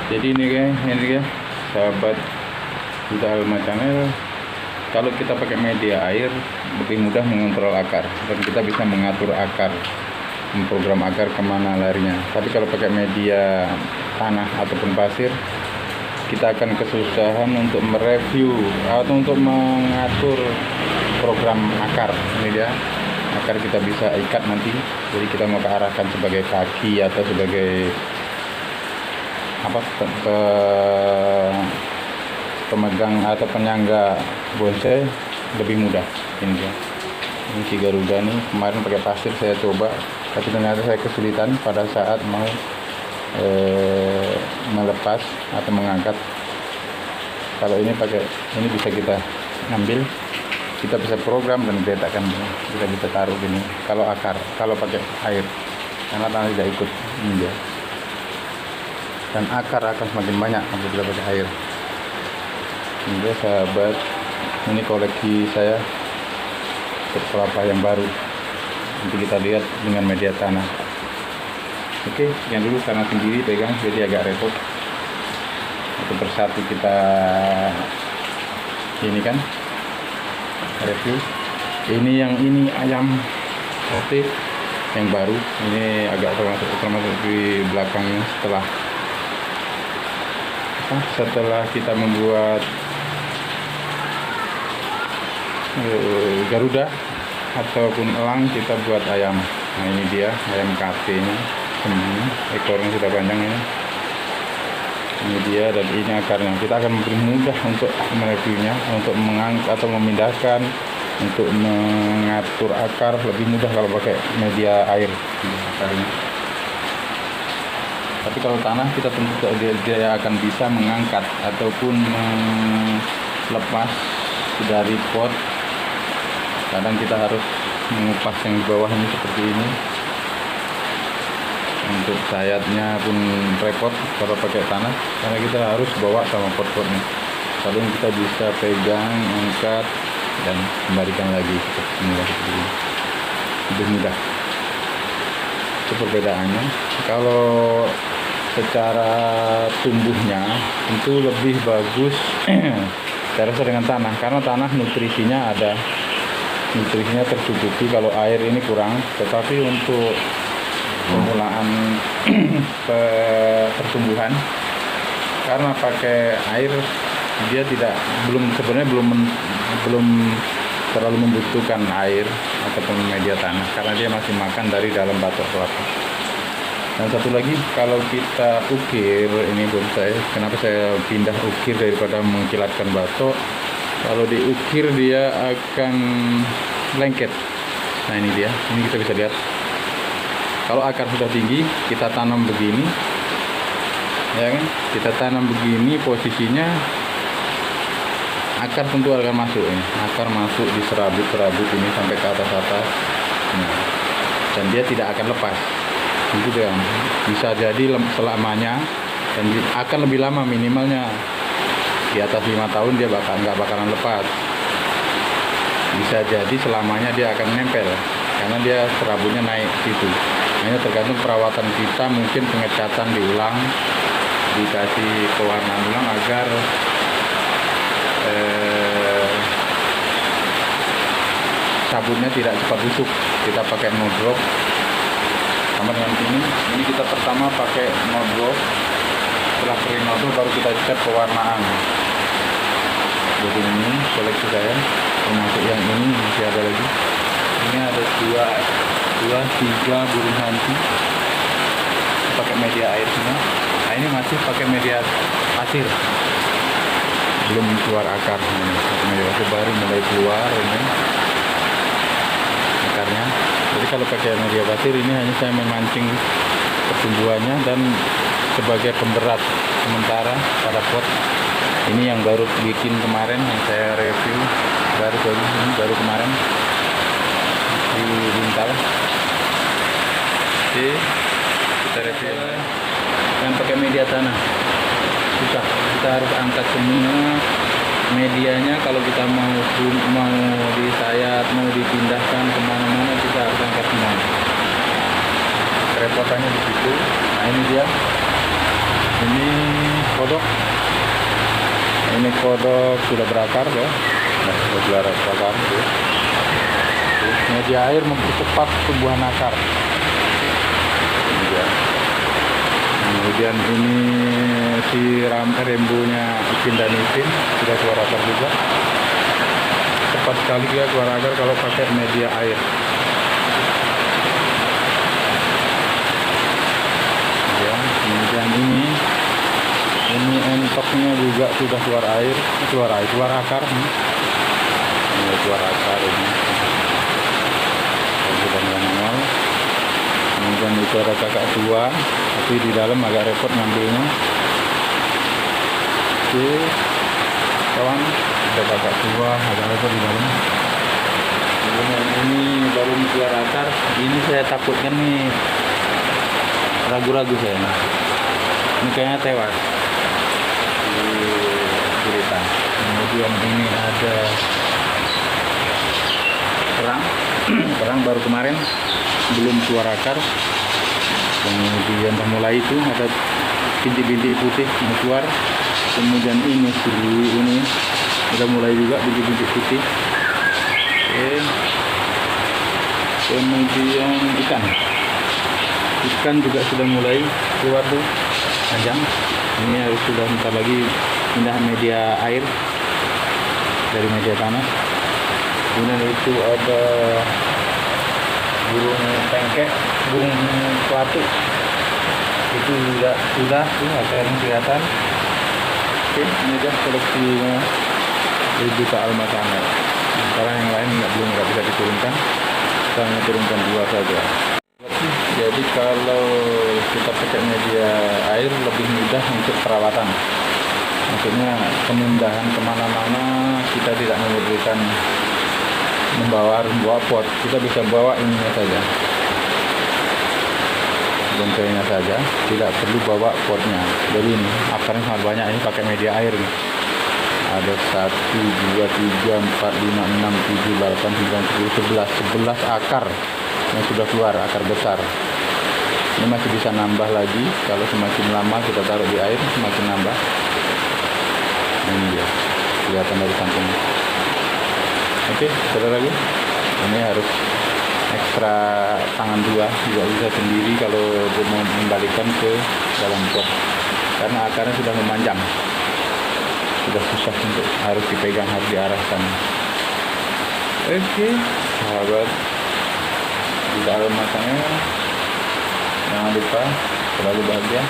Jadi ini guys, sahabat Duta Alma Channel, kalau kita pakai media air lebih mudah mengontrol akar dan kita bisa mengatur akar, memprogram akar kemana larinya. Tapi kalau pakai media tanah ataupun pasir, kita akan kesusahan untuk mereview atau untuk mengatur program akar. Ini dia akar, kita bisa ikat nanti, jadi kita mau arahkan sebagai kaki atau sebagai apa, pemegang atau penyangga bonsai lebih mudah. Ini dia, ini si Garuda nih, kemarin pakai pasir saya coba, tapi ternyata saya kesulitan pada saat mau melepas atau mengangkat. Kalau ini pakai ini bisa kita ambil, kita bisa program dan geletakkan, kita bisa taruh gini. Kalau akar, kalau pakai air, karena tanah tidak ikut, ini dia. Dan akar akan semakin banyak kalau kita pakai air. Ini dia sahabat, ini koleksi saya kelapa yang baru. Nanti kita lihat dengan media tanah. Oke, yang dulu karena sendiri pegang jadi agak repot. Satu persatu kita ini kan review. Ini yang ini ayam roti yang baru. Ini agak termasuk di belakangnya setelah kita membuat Garuda ataupun elang, kita buat ayam. Nah ini dia ayam KT-nya, ekornya sudah panjang ini. Ini dia, dan ini akarnya. Kita akan lebih mudah untuk mereviewnya, untuk mengangkat atau memindahkan, untuk mengatur akar lebih mudah kalau pakai media air akarnya. Tapi kalau tanah, kita tentu dia akan bisa mengangkat ataupun melepas dari pot. Kadang kita harus mengupas yang di bawah ini seperti ini. Untuk sayatnya pun repot kalau pakai tanah, karena kita harus bawa sama pot-potnya. Kalau kita bisa pegang, angkat, dan kembalikan lagi seperti ini, lebih mudah. Itu perbedaannya. Kalau secara tumbuhnya tentu lebih bagus saya rasa dengan tanah, karena tanah nutrisinya ada, nutrisinya tercukupi. Kalau air ini kurang, tetapi untuk pemulaan pertumbuhan, karena pakai air dia sebenarnya belum terlalu membutuhkan air ataupun media tanah, karena dia masih makan dari dalam batok kelapa. Dan satu lagi, kalau kita ukir ini bonsai, kenapa saya pindah ukir daripada mengkilatkan batok? Kalau diukir dia akan lengket. Nah ini dia, ini kita bisa lihat. Kalau akar sudah tinggi, kita tanam begini, ya kan? Kita tanam begini, posisinya akar tentu akan masuk ini. Akar masuk di serabut ini sampai ke atas. Nah, dan dia tidak akan lepas. Itu dia, bisa jadi selamanya, dan akan lebih lama, minimalnya di atas 5 tahun dia nggak bakalan lepas. Bisa jadi selamanya dia akan nempel, karena dia serabutnya naik situ. Hanya tergantung perawatan kita, mungkin pengecatan diulang, dikasih pewarnaan ulang agar sabunnya tidak cepat busuk. Kita pakai no drop sama dengan ini kita pertama pakai no drop, setelah kering no drop baru kita cat pewarnaan. Jadi ini koleksi saya, termasuk yang ini masih ada lagi. Ini ada dua tiga burung hantu pakai media air semua. Nah ini masih pakai media pasir, belum keluar akar. Media pasir baru mulai keluar ini akarnya. Jadi kalau pakai media pasir ini hanya saya memancing pertumbuhannya dan sebagai pemberat sementara pada pot. Ini yang baru bikin kemarin, yang saya review baru kemarin di Bintal. Oke, kita review yang pakai media tanah. Susah, kita harus angkat semua medianya. Kalau kita mau disayat, mau dipindahkan kemana-mana, kita harus angkat semua. Kerepotannya di situ. Nah ini dia, ini kodok. Ini kodok sudah berakar ya. Nah, sudah berakar ya. Media air mempercepat tumbuhan akar. Ya. Kemudian ini si rembunya Ipindanifin sudah keluar akar juga. Cepat sekali dia keluar akar kalau pakai media air. Ya, kemudian ini entoknya juga sudah keluar akar. Ini keluar akar ini. Sudah nongol. Kemudian itu ada kakak tua, tapi di dalam agak repot ngambilnya. Oke, kawan, ada kakak tua agak repot di dalam. Kemudian ini baru keluar akar. Ini saya takutkan nih, ragu-ragu saya. Ini kayaknya tewas. Cerita. Kemudian ini ada kerang baru kemarin belum keluar akar. Kemudian mulai itu ada bintik-bintik putih yang keluar. Kemudian ini udah mulai juga bintik-bintik putih. Oke. Kemudian ikan juga sudah mulai keluar tuh panjang. Ini harus sudah bentar lagi pindah media air dari media tanah. Kemudian itu ada burung pengkek, burung pelatu. Itu sudah tuh akan kelihatan. Oke, ini aja koleksinya di Duta Almatana. Sekarang yang lain nggak bisa diturunkan. Kita hanya turunkan 2 saja. Jadi kalau kita pakai media air lebih mudah untuk perawatan. Maksudnya pemindahan kemana-mana kita tidak memerlukan membawa pot, kita bisa bawa ininya saja, bonsainya saja, tidak perlu bawa potnya. Jadi ini akarnya sangat banyak, ini pakai media air nih. Ada 1, 2, 3, 4, 5, 6, 7, 8, 9, 10, 11 akar yang sudah keluar, akar besar. Ini masih bisa nambah lagi, kalau semakin lama kita taruh di air semakin nambah. Ini dia, kelihatan dari samping. Oke, saudara lagi. Ini harus ekstra tangan 2, juga bisa sendiri kalau mau membalikan ke dalam pot. Karena akarnya sudah memanjang. Sudah susah untuk harus dipegang, harus diarahkan. Oke, sahabat di dalam matanya, jangan lupa selalu bahagia.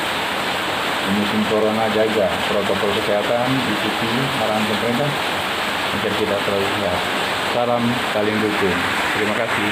Di musim corona jaga protokol kesehatan, ikuti arahan pemerintah agar kita selalu sehat. Salam saling dukung. Terima kasih.